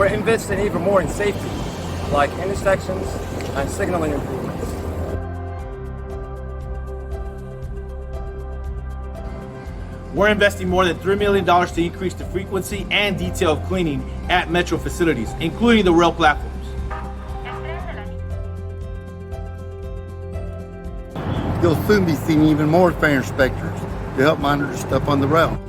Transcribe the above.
We're investing even more in safety, like intersections and signaling improvements. We're investing more than $3 million to increase the frequency and detail of cleaning at Metro facilities, including the rail platforms. You'll soon be seeing even more fare inspectors to help monitor stuff on the rail.